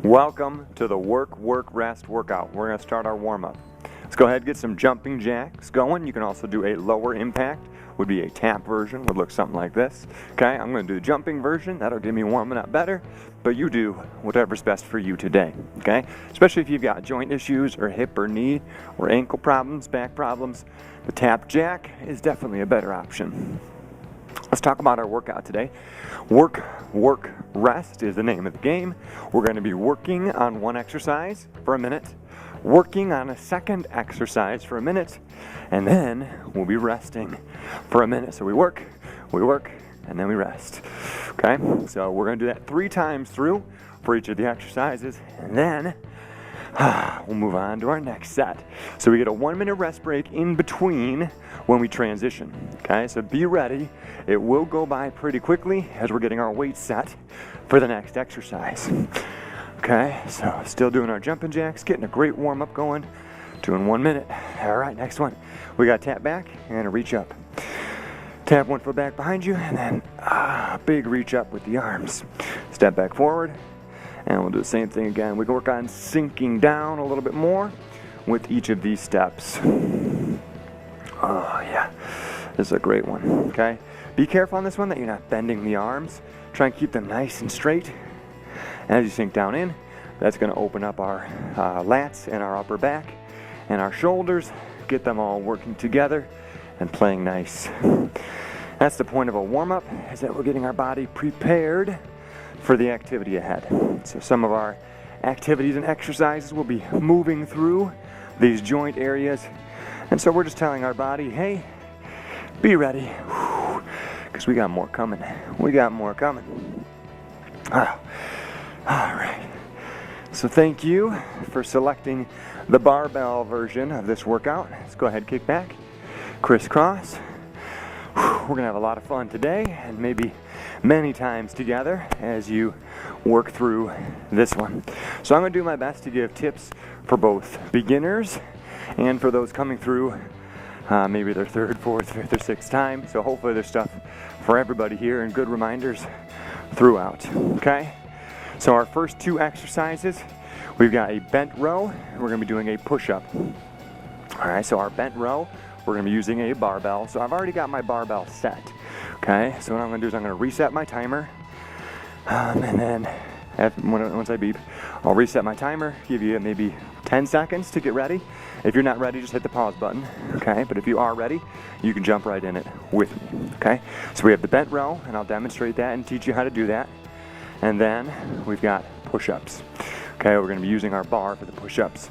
Welcome to the work, rest workout. We're going to start our warm-up. Let's go ahead and get some jumping jacks going. You can also do a lower impact, would be a tap version, would look something like this. Okay, I'm going to do the jumping version. That'll get me warming up better, but you do whatever's best for you today. Okay, especially if you've got joint issues or hip or knee or ankle problems, back problems, the tap jack is definitely a better option. Let's talk about our workout today. Work, rest is the name of the game. We're going to be working on one exercise for a minute, working on a second exercise for a minute, and then we'll be resting for a minute. So we work, and then we rest. Okay? So we're going to do that 3 times through for each of the exercises, and then we'll move on to our next set. So we get a 1-minute rest break in between when we transition. Okay, so be ready. It will go by pretty quickly as we're getting our weight set for the next exercise. Okay, so still doing our jumping jacks, getting a great warm up going, doing 1 minute. All right, next one. We got tap back and a reach up. Tap 1 foot back behind you, and then big reach up with the arms. Step back forward. And we'll do the same thing again. We can work on sinking down a little bit more with each of these steps. Oh yeah, this is a great one, okay? Be careful on this one that you're not bending the arms. Try and keep them nice and straight. As you sink down in, that's gonna open up our lats and our upper back and our shoulders, get them all working together and playing nice. That's the point of a warm-up, is that we're getting our body prepared for the activity ahead. So some of our activities and exercises will be moving through these joint areas. And so we're just telling our body, hey, be ready, because we got more coming. We got more coming. All right. So thank you for selecting the barbell version of this workout. Let's go ahead, kick back, crisscross. We're gonna have a lot of fun today, and maybe many times together as you work through this one. So I'm going to do my best to give tips for both beginners and for those coming through maybe their 3rd, 4th, 5th, or 6th time. So hopefully there's stuff for everybody here and good reminders throughout. Okay, so our first 2 exercises, we've got a bent row and we're going to be doing a push-up. All right, so our bent row, we're going to be using a barbell. So I've already got my barbell set. Okay, so what I'm going to do is I'm going to reset my timer, and then once I beep, I'll reset my timer, give you maybe 10 seconds to get ready. If you're not ready, just hit the pause button, okay? But if you are ready, you can jump right in it with me, okay? So we have the bent row, and I'll demonstrate that and teach you how to do that. And then we've got push-ups. Okay, we're going to be using our bar for the push-ups.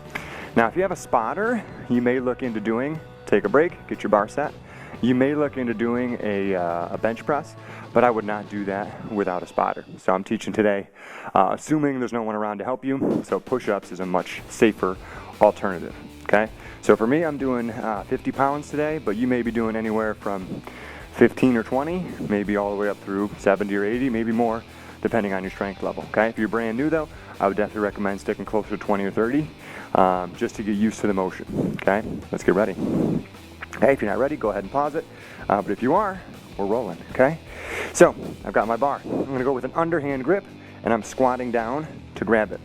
Now, if you have a spotter, you may look into take a break, get your bar set. You may look into doing a bench press, but I would not do that without a spotter. So I'm teaching today, assuming there's no one around to help you, so push-ups is a much safer alternative, okay? So for me, I'm doing 50 pounds today, but you may be doing anywhere from 15 or 20, maybe all the way up through 70 or 80, maybe more, depending on your strength level, okay? If you're brand new though, I would definitely recommend sticking closer to 20 or 30, just to get used to the motion, okay? Let's get ready. Okay, if you're not ready, go ahead and pause it. But if you are, we're rolling, okay? So, I've got my bar. I'm going to go with an underhand grip, and I'm squatting down to grab it.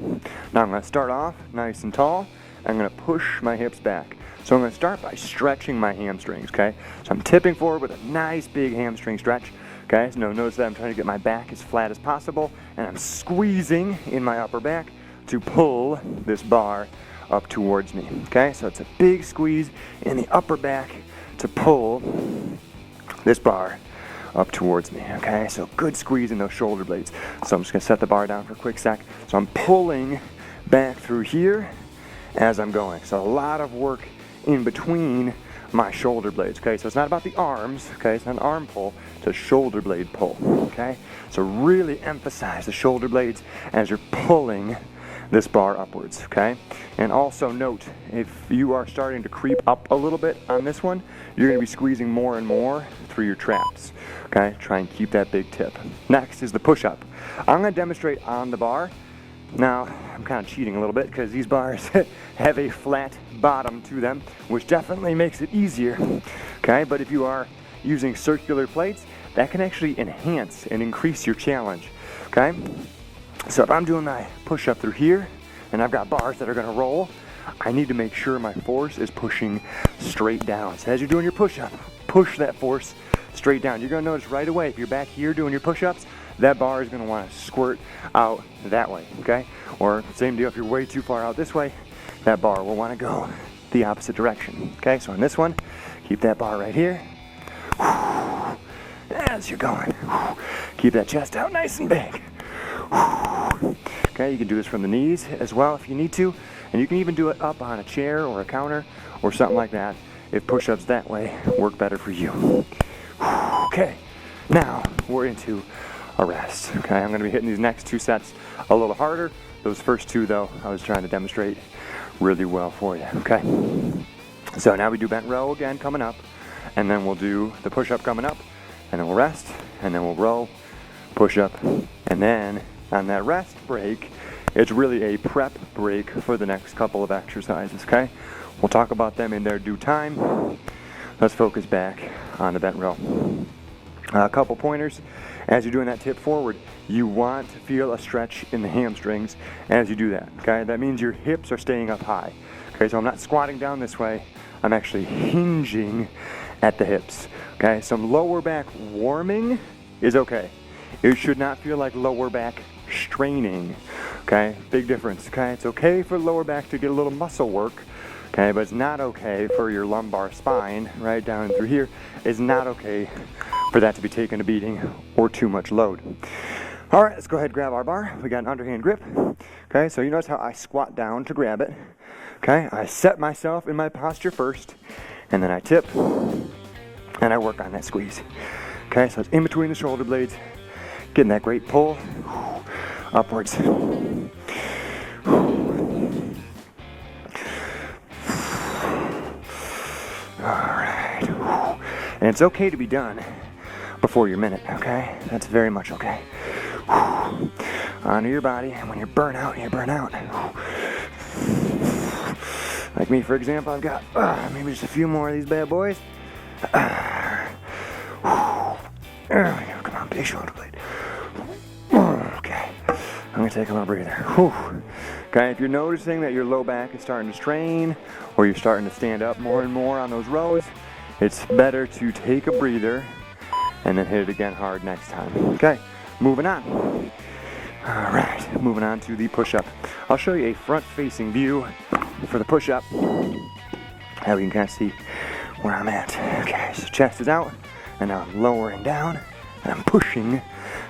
Now I'm going to start off nice and tall. I'm going to push my hips back. So I'm going to start by stretching my hamstrings, okay? So I'm tipping forward with a nice big hamstring stretch, okay? So notice that I'm trying to get my back as flat as possible, and I'm squeezing in my upper back to pull this bar up towards me, okay? So it's a big squeeze in the upper back to pull this bar up towards me, okay? So good squeeze in those shoulder blades. So I'm just gonna set the bar down for a quick sec. So I'm pulling back through here as I'm going. So a lot of work in between my shoulder blades, okay? So it's not about the arms, okay? It's not an arm pull, it's a shoulder blade pull, okay? So really emphasize the shoulder blades as you're pulling this bar upwards, okay? And also note, if you are starting to creep up a little bit on this one, you're gonna be squeezing more and more through your traps, okay? Try and keep that big tip. Next is the push-up. I'm gonna demonstrate on the bar. Now, I'm kind of cheating a little bit because these bars have a flat bottom to them, which definitely makes it easier, okay? But if you are using circular plates, that can actually enhance and increase your challenge, okay? So if I'm doing my push-up through here, and I've got bars that are gonna roll, I need to make sure my force is pushing straight down. So as you're doing your push-up, push that force straight down. You're gonna notice right away, if you're back here doing your push-ups, that bar is gonna wanna squirt out that way, okay? Or same deal, if you're way too far out this way, that bar will wanna go the opposite direction, okay? So on this one, keep that bar right here. As you're going, keep that chest out nice and big. Okay, you can do this from the knees as well if you need to, and you can even do it up on a chair or a counter or something like that if push-ups that way work better for you. Okay, now we're into a rest. Okay, I'm going to be hitting these next 2 sets a little harder. Those first 2 though, I was trying to demonstrate really well for you. Okay, so now we do bent row again coming up, and then we'll do the push-up coming up, and then we'll rest, and then we'll row, push-up, and then on that rest break, it's really a prep break for the next couple of exercises, okay? We'll talk about them in their due time. Let's focus back on the bent row. A couple pointers. As you're doing that tip forward, you want to feel a stretch in the hamstrings as you do that, okay? That means your hips are staying up high. Okay, so I'm not squatting down this way, I'm actually hinging at the hips, okay? Some lower back warming is okay. It should not feel like lower back straining, okay? Big difference, okay? It's okay for lower back to get a little muscle work, okay? But it's not okay for your lumbar spine, right down through here. It's not okay for that to be taking a beating or too much load. All right, let's go ahead and grab our bar. We got an underhand grip, okay? So you notice how I squat down to grab it, okay? I set myself in my posture first, and then I tip, and I work on that squeeze, okay? So it's in between the shoulder blades, getting that great pull upwards. Alright. And it's okay to be done before your minute, okay? That's very much okay. Honor your body, and when you burn out, you burn out. Like me, for example, I've got maybe just a few more of these bad boys. There we go, come on, big shoulder blade. Okay, I'm gonna take a little breather. Okay, if you're noticing that your low back is starting to strain, or you're starting to stand up more and more on those rows, it's better to take a breather and then hit it again hard next time. Okay, moving on. All right, moving on to the push-up. I'll show you a front-facing view for the push-up. Now we can kind of see where I'm at. Okay, so chest is out, and now I'm lowering down, and I'm pushing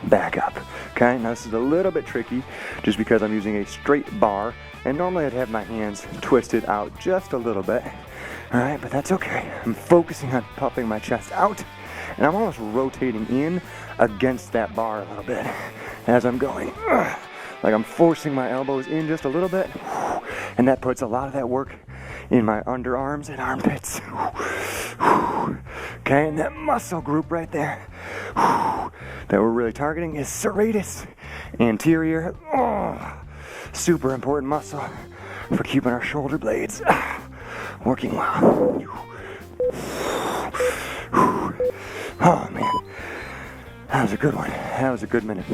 back up. Okay, now this is a little bit tricky just because I'm using a straight bar, and normally I'd have my hands twisted out just a little bit. All right, but that's okay. I'm focusing on puffing my chest out, and I'm almost rotating in against that bar a little bit as I'm going. Like I'm forcing my elbows in just a little bit, and that puts a lot of that work in my underarms and armpits. Okay, and that muscle group right there that we're really targeting is serratus anterior. Super important muscle for keeping our shoulder blades working well. Oh man, that was a good one. That was a good minute.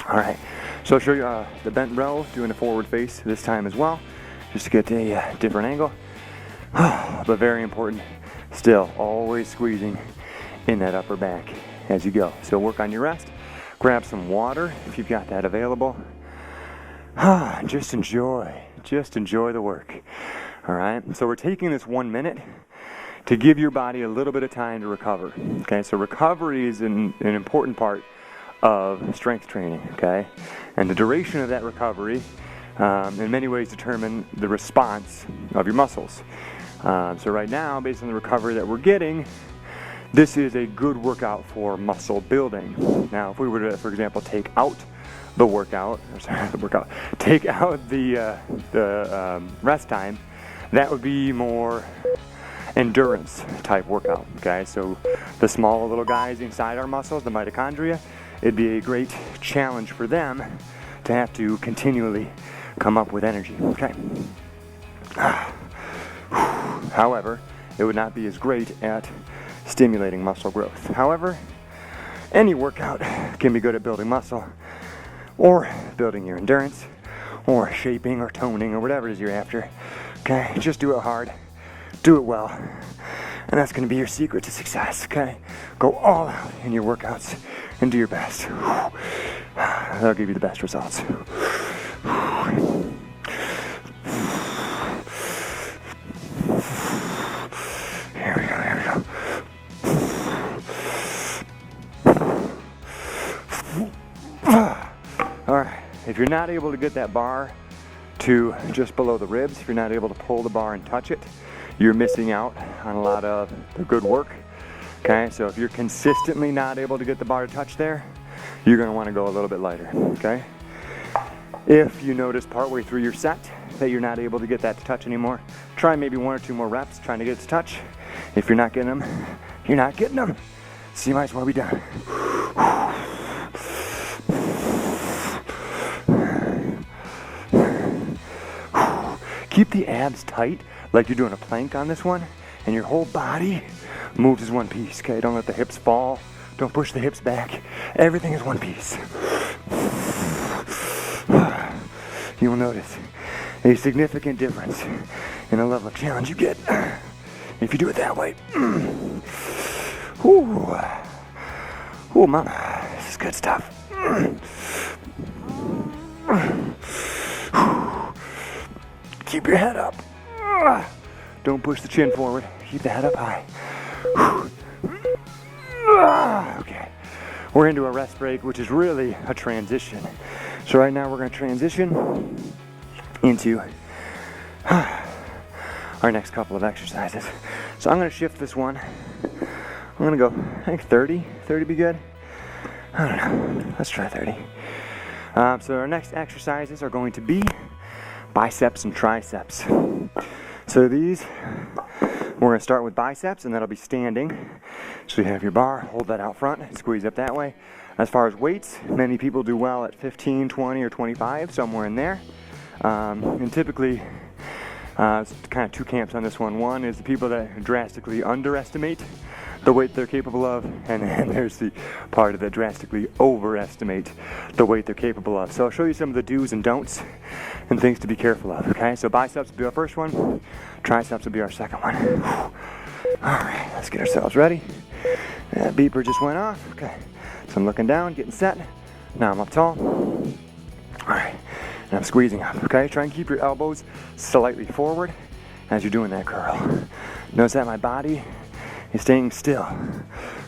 All right, so I'll show you the bent row, doing a forward face this time as well, just to get a different angle. But very important, still always squeezing in that upper back as you go. So work on your rest, grab some water if you've got that available. Just enjoy the work. All right, so we're taking this 1 minute to give your body a little bit of time to recover. Okay, so recovery is an important part of strength training, okay? And the duration of that recovery in many ways determine the response of your muscles. So right now, based on the recovery that we're getting, this is a good workout for muscle building. Now, if we were to, for example, take out the rest time, that would be more endurance type workout, okay? So the small little guys inside our muscles, the mitochondria, it'd be a great challenge for them to have to continually come up with energy, okay? However, it would not be as great at stimulating muscle growth. However, any workout can be good at building muscle. or building your endurance, or shaping or toning or whatever it is you're after. Okay, just do it hard, do it well, and that's going to be your secret to success. Okay, go all out in your workouts and do your best. That'll give you the best results. Here we go, here we go. All right, if you're not able to get that bar to just below the ribs, if you're not able to pull the bar and touch it, you're missing out on a lot of the good work. Okay, so if you're consistently not able to get the bar to touch there, you're going to want to go a little bit lighter. Okay, if you notice partway through your set that you're not able to get that to touch anymore, try maybe 1 or 2 more reps trying to get it to touch. If you're not getting them, you're not getting them, so you might as well be done. Keep the abs tight like you're doing a plank on this one, and your whole body moves as one piece. Okay, don't let the hips fall, don't push the hips back, everything is one piece. You will notice a significant difference in the level of challenge you get if you do it that way. Ooh, mama, this is good stuff. Keep your head up. Don't push the chin forward. Keep the head up high. Okay, we're into a rest break, which is really a transition. So right now we're going to transition into our next couple of exercises. So I'm going to shift this one. I'm going to go, I think 30 be good. I don't know, let's try 30. So our next exercises are going to be biceps and triceps. So these, we're going to start with biceps, and that'll be standing. So you have your bar, hold that out front, squeeze up that way. As far as weights, many people do well at 15, 20, or 25, somewhere in there. And typically, it's kind of 2 camps on this one. One is the people that drastically underestimate the weight they're capable of, and then there's the part that drastically overestimate the weight they're capable of. So I'll show you some of the do's and don'ts and things to be careful of. Okay, so biceps will be our first one, triceps will be our second one. All right, let's get ourselves ready. That beeper just went off. Okay, so I'm looking down, getting set. Now I'm up tall. All right, and I'm squeezing up. Okay, try and keep your elbows slightly forward as you're doing that curl. Notice that my body is staying still.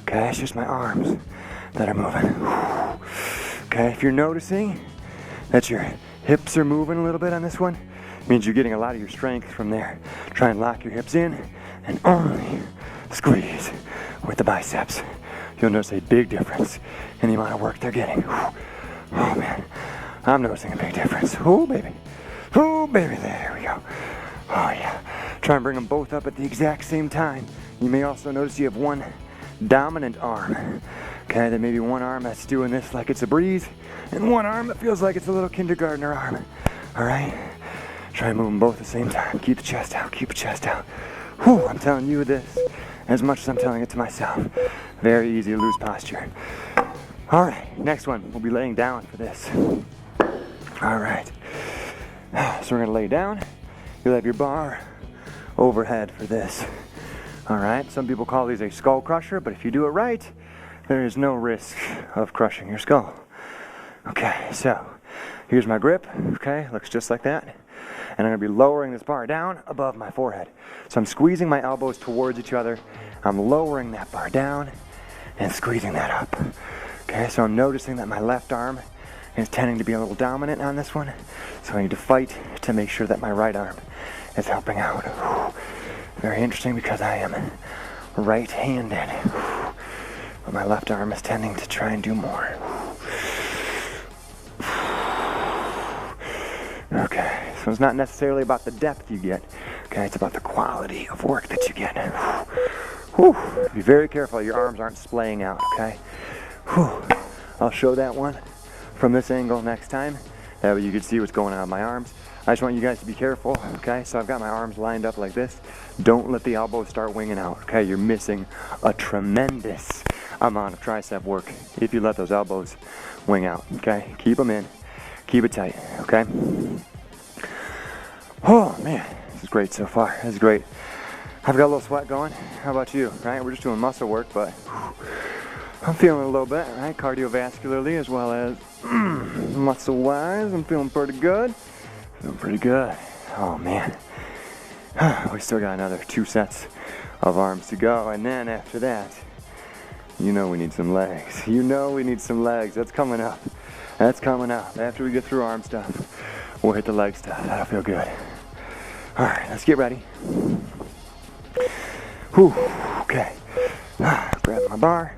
Okay, it's just my arms that are moving. Okay, if you're noticing that your hips are moving a little bit on this one, it means you're getting a lot of your strength from there. Try and lock your hips in and only squeeze with the biceps. You'll notice a big difference in the amount of work they're getting. Oh man, I'm noticing a big difference. Oh baby, there we go. Oh yeah, try and bring them both up at the exact same time. You may also notice you have one dominant arm. Okay, there may be one arm that's doing this like it's a breeze, and one arm that feels like it's a little kindergartner arm. All right, try and move them both at the same time. Keep the chest out, keep the chest out. Whew, I'm telling you this as much as I'm telling it to myself. Very easy to lose posture. All right, next one, we'll be laying down for this. All right, so we're gonna lay down. You'll have your bar overhead for this. All right, some people call these a skull crusher, but if you do it right, there is no risk of crushing your skull. Okay, so here's my grip. Okay, looks just like that. And I'm gonna be lowering this bar down above my forehead. So I'm squeezing my elbows towards each other. I'm lowering that bar down and squeezing that up. Okay, so I'm noticing that my left arm is tending to be a little dominant on this one. So I need to fight to make sure that my right arm is helping out. Very interesting because I am right-handed, but my left arm is tending to try and do more. Okay, so it's not necessarily about the depth you get. Okay, it's about the quality of work that you get. Whew. Be very careful your arms aren't splaying out, okay? Whew. I'll show that one from this angle next time. That way you can see what's going on with my arms. I just want you guys to be careful, okay? So I've got my arms lined up like this. Don't let the elbows start winging out, okay? You're missing a tremendous amount of tricep work if you let those elbows wing out, okay? Keep them in. Keep it tight, okay? Oh man, this is great so far. This is great. I've got a little sweat going. How about you, right? We're just doing muscle work, but I'm feeling a little bit, right? Cardiovascularly as well as muscle-wise. I'm feeling pretty good. Feeling pretty good. Oh man. We still got another 2 sets of arms to go, and then after that, you know we need some legs. You know we need some legs. That's coming up. That's coming up. After we get through arm stuff, we'll hit the leg stuff. That'll feel good. All right, let's get ready. Whew, okay. Grab my bar.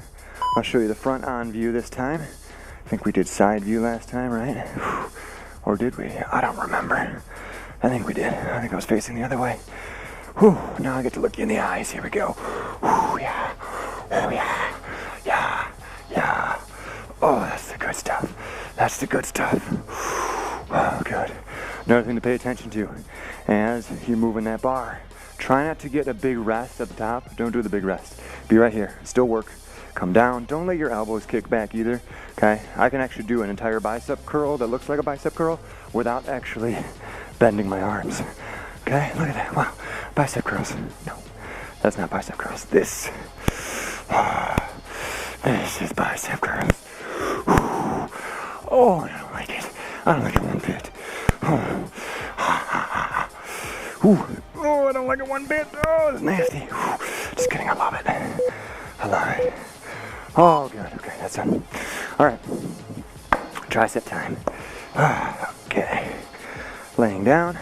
I'll show you the front on view this time. I think we did side view last time, right? Or did we? I don't remember. I think we did. I think I was facing the other way. Whew, now I get to look you in the eyes. Here we go. Whew, yeah. Oh, yeah. Yeah. Yeah. Oh, that's the good stuff. That's the good stuff. Oh, good. Another thing to pay attention to as you're moving that bar. Try not to get a big rest at the top. Don't do the big rest. Be right here. Still work. Come down. Don't let your elbows kick back either. Okay? I can actually do an entire bicep curl that looks like a bicep curl without actually bending my arms. Okay? Look at that. Wow. Bicep curls. No. That's not bicep curls. This is bicep curls. Oh, I don't like it. I don't like it one bit. Oh, I don't like it one bit. Oh, it's nasty. Just kidding. I love it. I love it. Oh, good. Okay, that's done. All right. Tricep time. Okay. Laying down.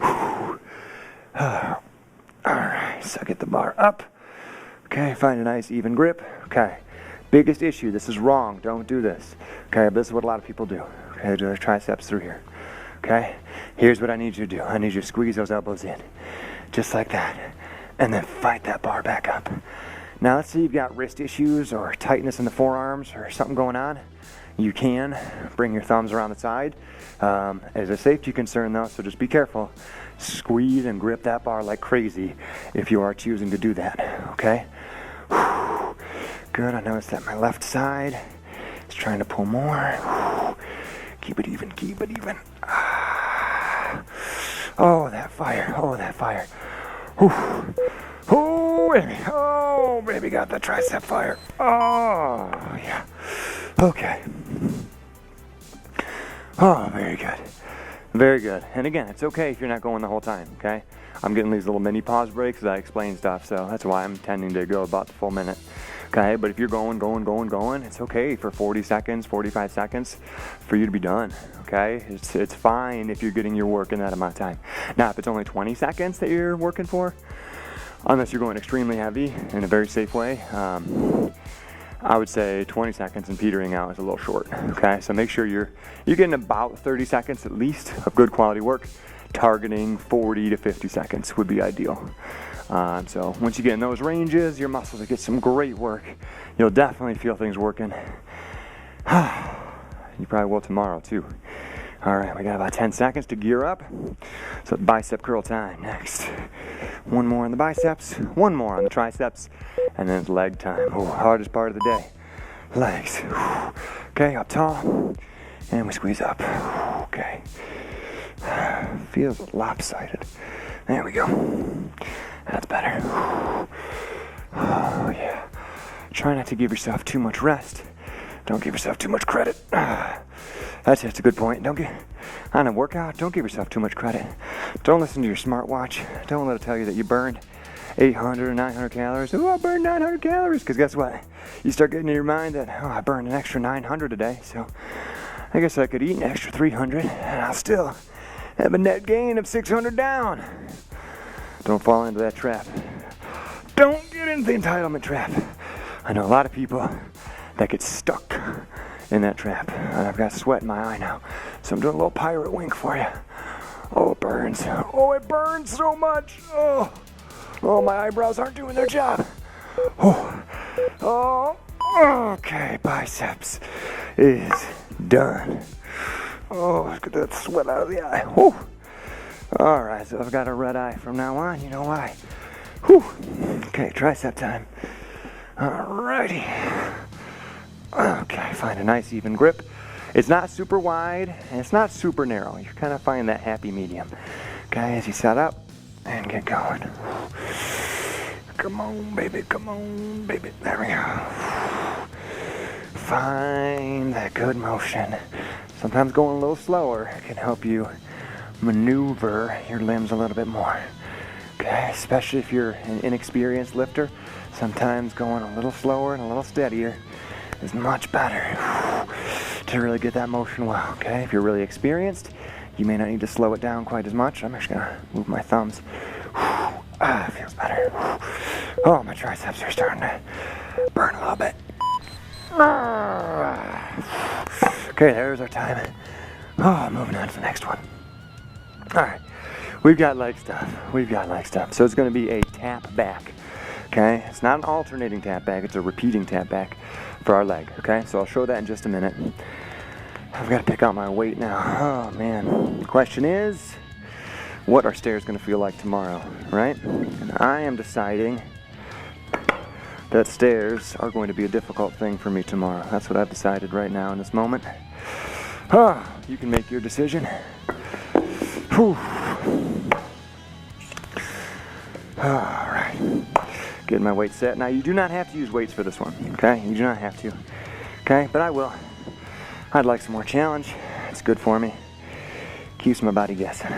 All right. So get the bar up. Okay. Find a nice even grip. Okay. Biggest issue. This is wrong. Don't do this. Okay. But this is what a lot of people do. Okay. Do their triceps through here. Okay. Here's what I need you to do. I need you to squeeze those elbows in. Just like that. And then fight that bar back up. Now let's say you've got wrist issues or tightness in the forearms or something going on. You can bring your thumbs around the side. As a safety concern though, so just be careful. Squeeze and grip that bar like crazy if you are choosing to do that, okay? Good, I noticed that my left side is trying to pull more. Keep it even, keep it even. Oh, that fire, oh, that fire. Oh, baby, got the tricep fire. Oh, yeah. Okay. Oh, very good. Very good. And again, it's okay if you're not going the whole time, okay? I'm getting these little mini pause breaks as I explain stuff, so that's why I'm tending to go about the full minute. Okay, but if you're going, it's okay for 40 seconds, 45 seconds for you to be done, okay? It's fine if you're getting your work in that amount of time. Now, if it's only 20 seconds that you're working for, unless you're going extremely heavy in a very safe way, I would say 20 seconds and petering out is a little short, okay? So make sure you're getting about 30 seconds at least of good quality work. Targeting 40 to 50 seconds would be ideal. So once you get in those ranges, your muscles will get some great work. You'll definitely feel things working. You probably will tomorrow too. All right, we got about 10 seconds to gear up. So bicep curl time next. One more on the biceps, one more on the triceps, and then it's leg time. Oh, hardest part of the day. Legs. Okay, up tall, and we squeeze up. Okay. Feels lopsided. There we go. That's better. Oh, yeah. Try not to give yourself too much rest. Don't give yourself too much credit. That's a good point. On a workout, don't give yourself too much credit. Don't listen to your smartwatch. Don't let it tell you that you burned 800 or 900 calories. Oh, I burned 900 calories. Because guess what? You start getting in your mind that, oh, I burned an extra 900 a day. So I guess I could eat an extra 300 and I'll still have a net gain of 600 down. Don't fall into that trap. Don't get into the entitlement trap. I know a lot of people that get stuck in that trap. And I've got sweat in my eye now. So I'm doing a little pirate wink for you. Oh, it burns. Oh, it burns so much. Oh, my eyebrows aren't doing their job. Oh, okay, biceps is done. Oh, let's get that sweat out of the eye. Whew. All right, so I've got a red eye from now on. You know why? Whew. Okay, tricep time. All righty. Okay, find a nice even grip. It's not super wide and it's not super narrow. You're kind of finding that happy medium. Okay, as you set up and get going. Come on, baby, come on, baby. There we go. Find that good motion. Sometimes going a little slower can help you maneuver your limbs a little bit more. Okay, especially if you're an inexperienced lifter, sometimes going a little slower and a little steadier is much better to really get that motion well. Okay, if you're really experienced, you may not need to slow it down quite as much. I'm actually gonna move my thumbs. It feels better. Oh, my triceps are starting to burn a little bit. Okay, there's our time. Oh, moving on to the next one. All right, we've got leg stuff. So it's going to be a tap back. Okay, it's not an alternating tap back, it's a repeating tap back for our leg. Okay, so I'll show that in just a minute. I've got to pick out my weight now. Oh man, the question is, what are stairs going to feel like tomorrow, right? And I am deciding that stairs are going to be a difficult thing for me tomorrow. That's what I've decided right now in this moment. You can make your decision. Whew. Alright, getting my weight set. Now you do not have to use weights for this one, okay? You do not have to, okay? But I will. I'd like some more challenge. It's good for me. Keeps my body guessing.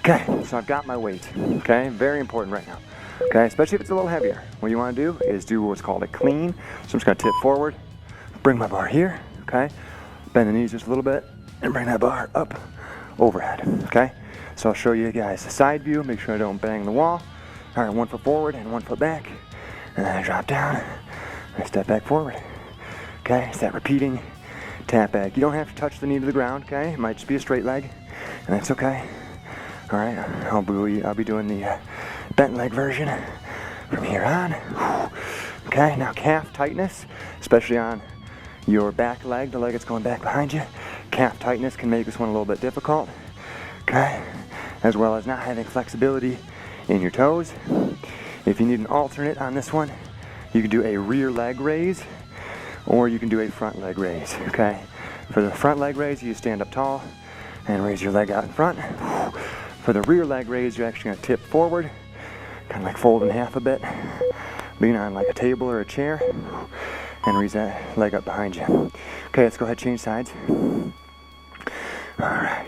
Okay, so I've got my weight, okay? Very important right now, okay? Especially if it's a little heavier. What you want to do is do what's called a clean. So I'm just going to tip forward, bring my bar here, okay? Bend the knees just a little bit, and bring that bar up overhead, okay? So I'll show you guys a side view. Make sure I don't bang the wall. All right, 1 foot forward and 1 foot back. And then I drop down, and I step back forward. Okay, it's that repeating tap back. You don't have to touch the knee to the ground, okay? It might just be a straight leg, and that's okay. All right, I'll be doing the bent leg version from here on. Okay, now calf tightness, especially on your back leg, the leg that's going back behind you. Calf tightness can make this one a little bit difficult, okay? As well as not having flexibility in your toes. If you need an alternate on this one, you can do a rear leg raise, or you can do a front leg raise, okay? For the front leg raise, you stand up tall and raise your leg out in front. For the rear leg raise, you're actually gonna tip forward, kind of like fold in half a bit, lean on like a table or a chair, and raise that leg up behind you. Okay, let's go ahead and change sides. All right,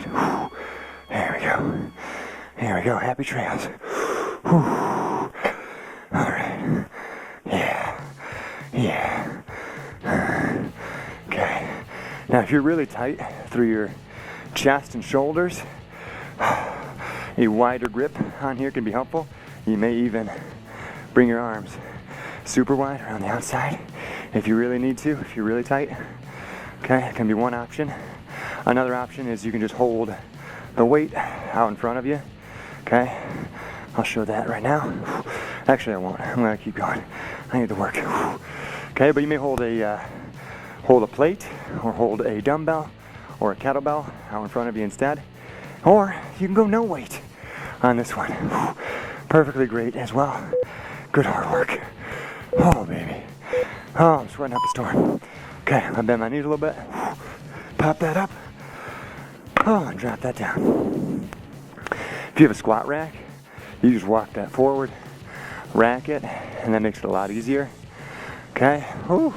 there we go. Here we go, happy trails. All right, yeah. Okay, now if you're really tight through your chest and shoulders, a wider grip on here can be helpful. You may even bring your arms super wide around the outside if you really need to, if you're really tight. Okay, that can be one option. Another option is you can just hold the weight out in front of you. Okay, I'll show that right now. Actually, I won't. I'm gonna keep going. I need to work. Okay, but you may hold a plate or hold a dumbbell or a kettlebell out in front of you instead. Or you can go no weight on this one. Perfectly great as well. Good hard work. Oh, baby. Oh, I'm sweating up a storm. Okay, I bend my knees a little bit. Pop that up. Oh, and drop that down. If you have a squat rack, you just walk that forward, rack it, and that makes it a lot easier. Okay? Whew.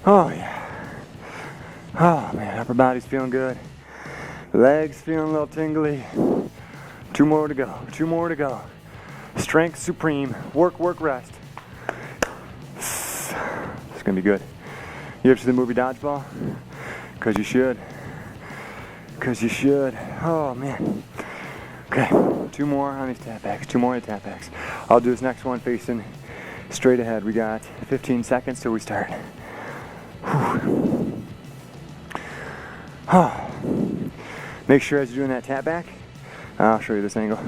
Oh, yeah. Oh, man, upper body's feeling good. Legs feeling a little tingly. 2 more to go. 2 more to go. Strength supreme. Work, rest. It's gonna be good. You ever see the movie Dodgeball? Because you should. Because you should. Oh, man. Okay, 2 more on these tap backs. 2 more on the tap backs. I'll do this next one facing straight ahead. We got 15 seconds till we start. Make sure as you're doing that tap back, I'll show you this angle.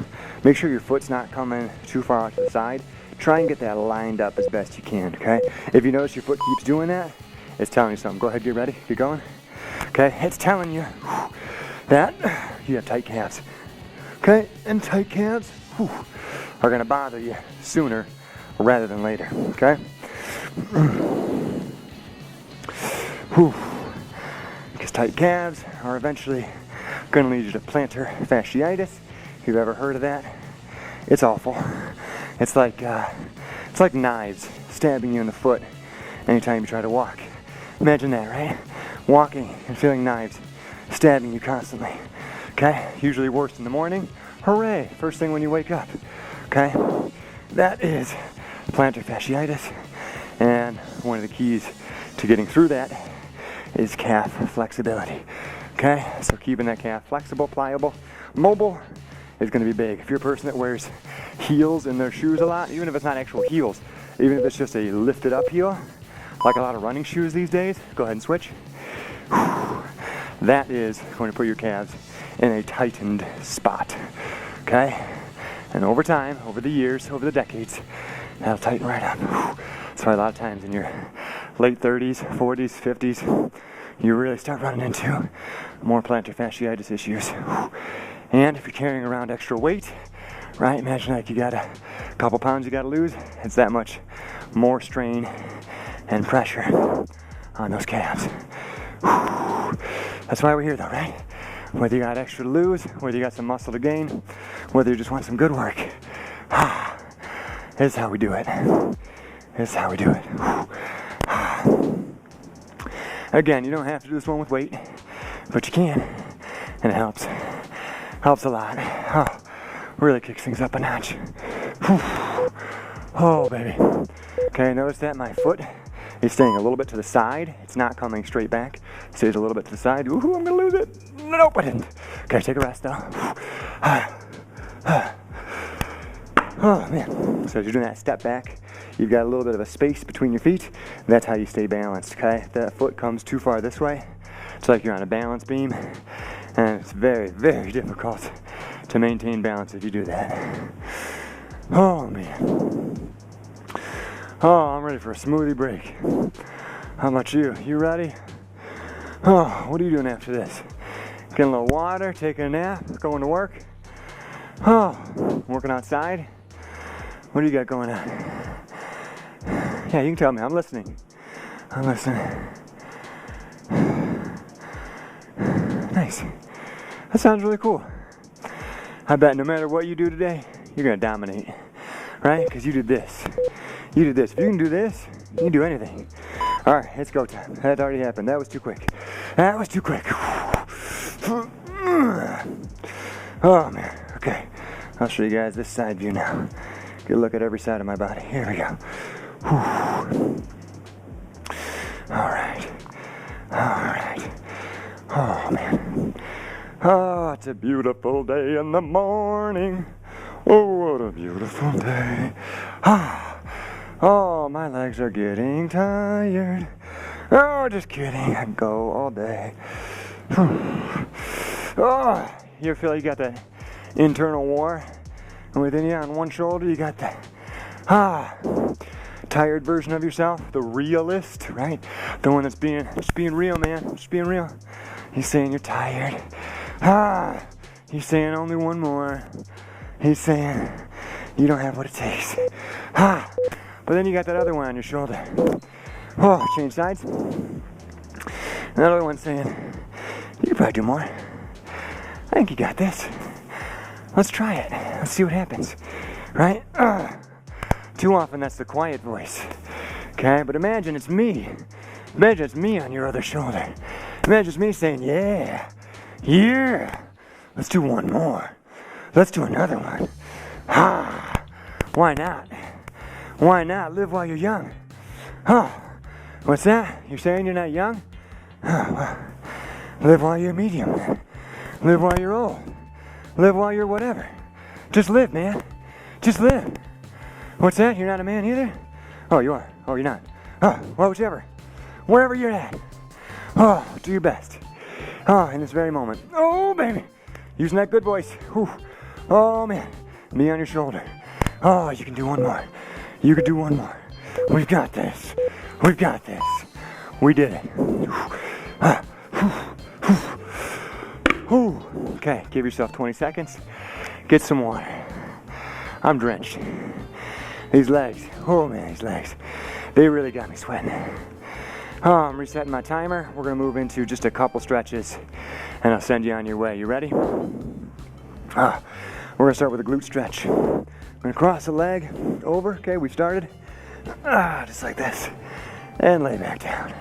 Make sure your foot's not coming too far out to the side. Try and get that lined up as best you can, okay? If you notice your foot keeps doing that, it's telling you something. Go ahead, get ready, get going. Okay, it's telling you that you have tight calves. Okay, and tight calves are gonna bother you sooner rather than later, okay? because tight calves are eventually going to lead you to plantar fasciitis. If you've ever heard of that, it's awful. It's like knives stabbing you in the foot anytime you try to walk. Imagine that, right? Walking and feeling knives stabbing you constantly. Okay? Usually worse in the morning. Hooray! First thing when you wake up. Okay? That is plantar fasciitis. And one of the keys to getting through that is calf flexibility. Okay? So keeping that calf flexible, pliable, mobile is going to be big. If you're a person that wears heels in their shoes a lot, even if it's not actual heels, even if it's just a lifted up heel, like a lot of running shoes these days, go ahead and switch. That is going to put your calves in a tightened spot. Okay? And over time, over the years, over the decades, that'll tighten right up. That's why a lot of times in your late 30s, 40s, 50s, you really start running into more plantar fasciitis issues. And if you're carrying around extra weight, right, imagine like you got a couple pounds you got to lose, it's that much more strain and pressure on those calves. That's why we're here though, right? Whether you got extra to lose, whether you got some muscle to gain, whether you just want some good work, this is how we do it. This is how we do it. Again, you don't have to do this one with weight, but you can, and it helps. Helps a lot. Oh, really kicks things up a notch. Oh, baby. Okay, notice that my foot is staying a little bit to the side. It's not coming straight back. It stays a little bit to the side. Ooh, I'm gonna lose it. Nope, I didn't. Okay, take a rest though. Oh, man. So as you're doing that step back, you've got a little bit of a space between your feet. That's how you stay balanced, okay? If that foot comes too far this way, it's like you're on a balance beam, and it's very, very difficult to maintain balance if you do that. Oh, man. Oh, I'm ready for a smoothie break. How about you? You ready? Oh, what are you doing after this? Getting a little water, taking a nap, going to work? Oh, working outside? What do you got going on? Yeah, you can tell me. I'm listening. I'm listening. Nice. That sounds really cool. I bet no matter what you do today, you're going to dominate. Right? Because you did this. You did this. If you can do this, you can do anything. All right, it's go time. That already happened. That was too quick. That was too quick. Oh, man. Okay. I'll show you guys this side view now. Get a look at every side of my body. Here we go. All right. All right. Oh, man. Oh, it's a beautiful day in the morning. Oh, what a beautiful day. Oh, my legs are getting tired. Oh, just kidding. I go all day. Oh, you ever feel like you got that internal war? And within you on one shoulder, you got the tired version of yourself, the realist, right? The one that's just being real, man. Just being real. He's saying you're tired. He's saying only one more. He's saying you don't have what it takes. But then you got that other one on your shoulder. Oh, change sides. Another one saying, you can probably do more. I think you got this. Let's try it. Let's see what happens. Right? Too often that's the quiet voice. Okay? But imagine it's me. Imagine it's me on your other shoulder. Imagine it's me saying, yeah. Let's do one more. Let's do another one. Why not? Why not? Live while you're young. What's that? You're saying you're not young? Well, live while you're medium. Live while you're old. Live while you're whatever. Just live, man. Just live. What's that? You're not a man either? Oh, you are. Oh, you're not. Well, whichever. Wherever you're at. Do your best. In this very moment. Oh, baby. Using that good voice. Whew. Oh, man. Me on your shoulder. You can do one more. You can do one more. We've got this. We've got this. We did it. Okay, give yourself 20 seconds. Get some water. I'm drenched. These legs. Oh, man, these legs. They really got me sweating. I'm resetting my timer. We're gonna move into just a couple stretches and I'll send you on your way. You ready? We're gonna start with a glute stretch. I'm gonna cross the leg over. Okay, we've started. Just like this. And lay back down.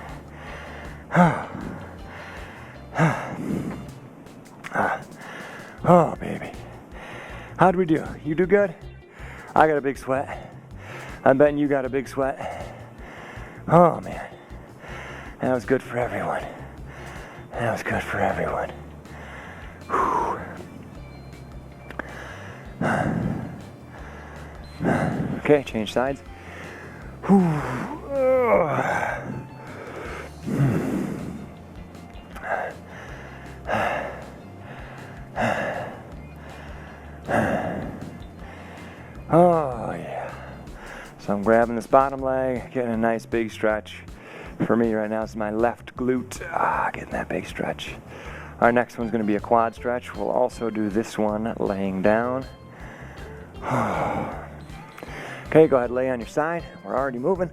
Oh, baby. How'd we do? You do good? I got a big sweat. I'm betting you got a big sweat. Oh, man. That was good for everyone. That was good for everyone. Whew. Okay, change sides. Oh yeah. So I'm grabbing this bottom leg, getting a nice big stretch. For me right now, it's my left glute. Getting that big stretch. Our next one's going to be a quad stretch. We'll also do this one laying down. Okay, go ahead and lay on your side. We're already moving.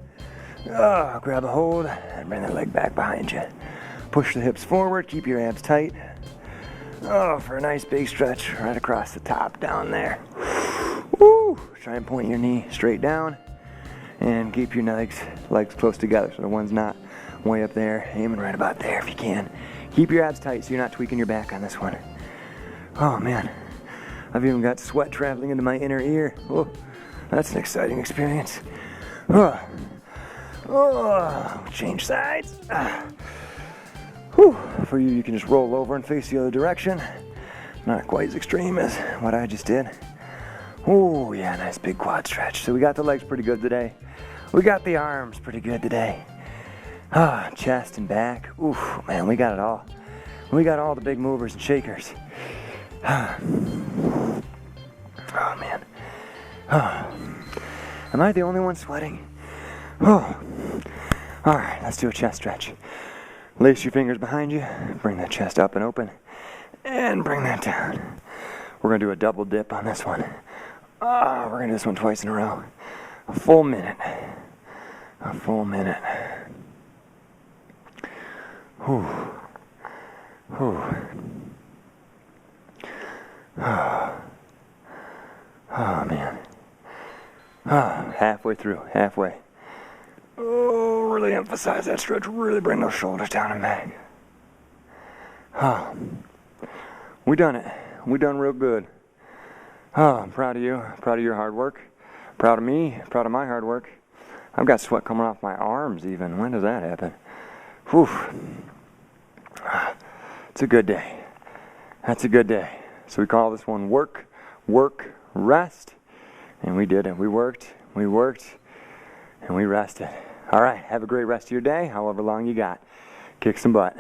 Grab a hold and bring that leg back behind you. Push the hips forward, keep your abs tight. For a nice big stretch right across the top down there. Woo! Try and point your knee straight down and keep your legs close together so the one's not way up there, aiming right about there if you can. Keep your abs tight so you're not tweaking your back on this one. Oh man, I've even got sweat traveling into my inner ear. Oh, that's an exciting experience. Change sides. For you can just roll over and face the other direction. Not quite as extreme as what I just did. Oh yeah, nice big quad stretch. So we got the legs pretty good today. We got the arms pretty good today. Chest and back. Oof, man, we got it all. We got all the big movers and shakers. Oh man. Am I the only one sweating? All right, let's do a chest stretch. Lace your fingers behind you. Bring that chest up and open. And bring that down. We're going to do a double dip on this one. We're going to do this one twice in a row. A full minute. A full minute. Whew. Whew. Oh, man. Halfway through. Halfway. Really emphasize that stretch. Really bring those shoulders down and back. We done it. We done real good. I'm proud of you. Proud of your hard work. Proud of me. Proud of my hard work. I've got sweat coming off my arms even. When does that happen? Whew. It's a good day. That's a good day. So we call this one work, rest. And we did it. We worked, and we rested. All right, have a great rest of your day, however long you got. Kick some butt.